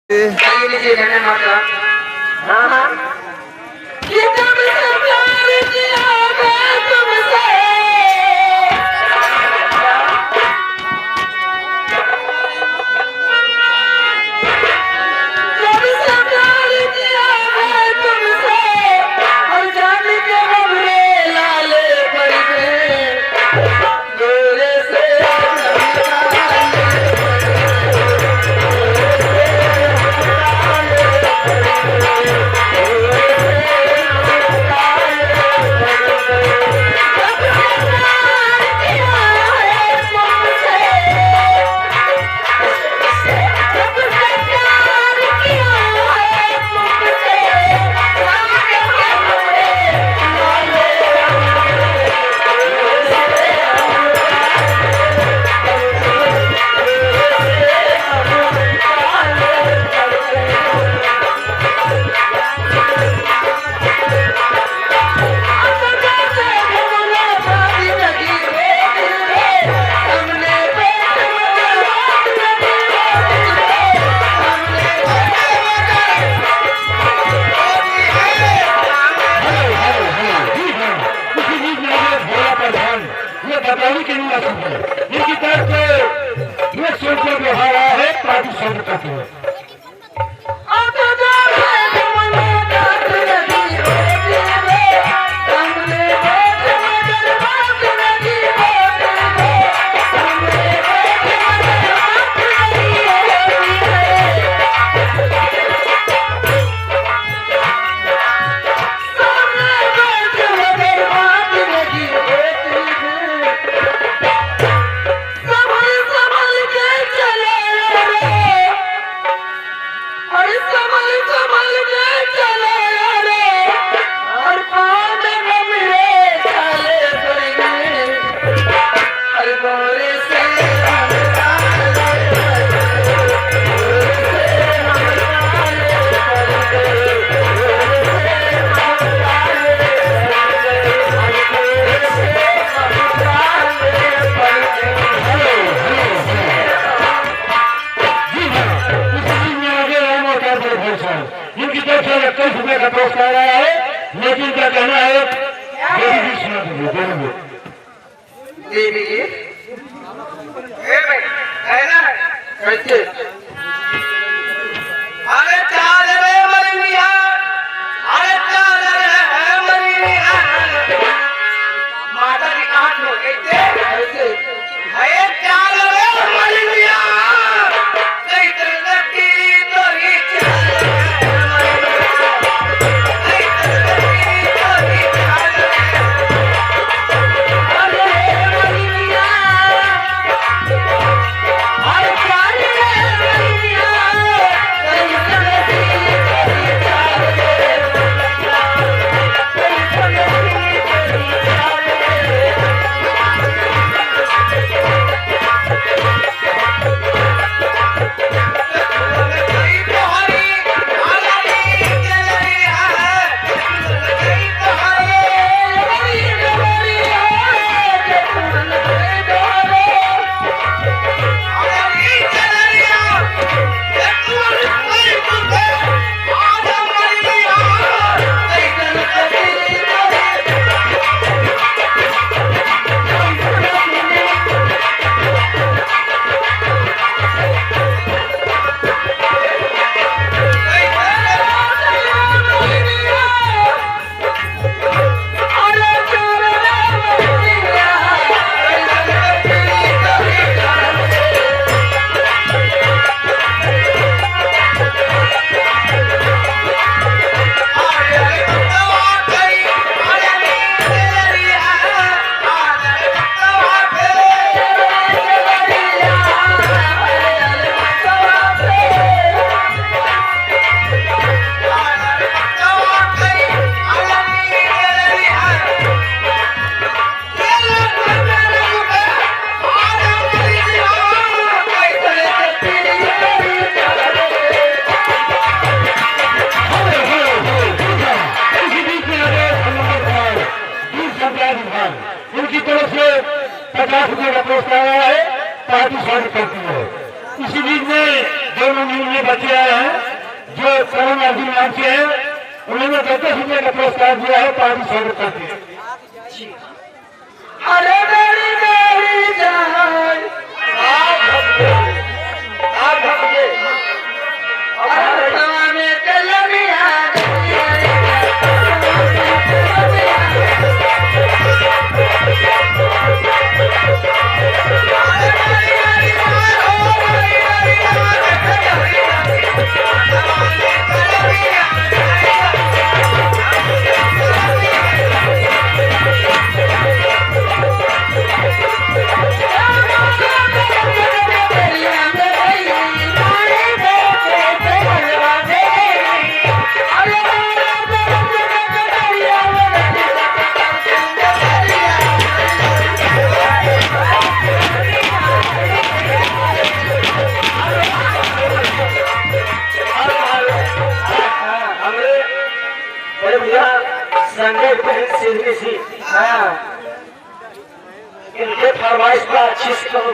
आइए लीजिए धन्य माता। हाँ हाँ ये तुमसे प्यार किया मैं तुमसे तुमसे प्यार किया मैं तुमसे और जान के हमरे लाले पड़ गए गोरे से इनकी तरफ से ये सोचकर व्यवहार आया है ताकि शब्द कहते हैं इनकी तरफ से 21 रुपए का पुरस्कार आया है लेकिन क्या कहना है देवी जी सुना दीजिए देवी जी कैसे अरे चाल रे मरिया अरे चाल रे मरिया माता की आंख में कैसे अरे चाल रे मरिया उनकी तरफ से 50 रुपए का पुरस्कार आया है पार्टी स्वागत करती है। इसी बीच में दोनों यूनियन बच्चे आए हैं जो करण अर्जुन नाम से हैं, उन्होंने 10 रुपये का पुरस्कार दिया है, पार्टी स्वागत करती है। अरे मेरी मेरी जान आप भक्ते अरे में कलमिया इनके फरमाइश पर अच्छी से कहो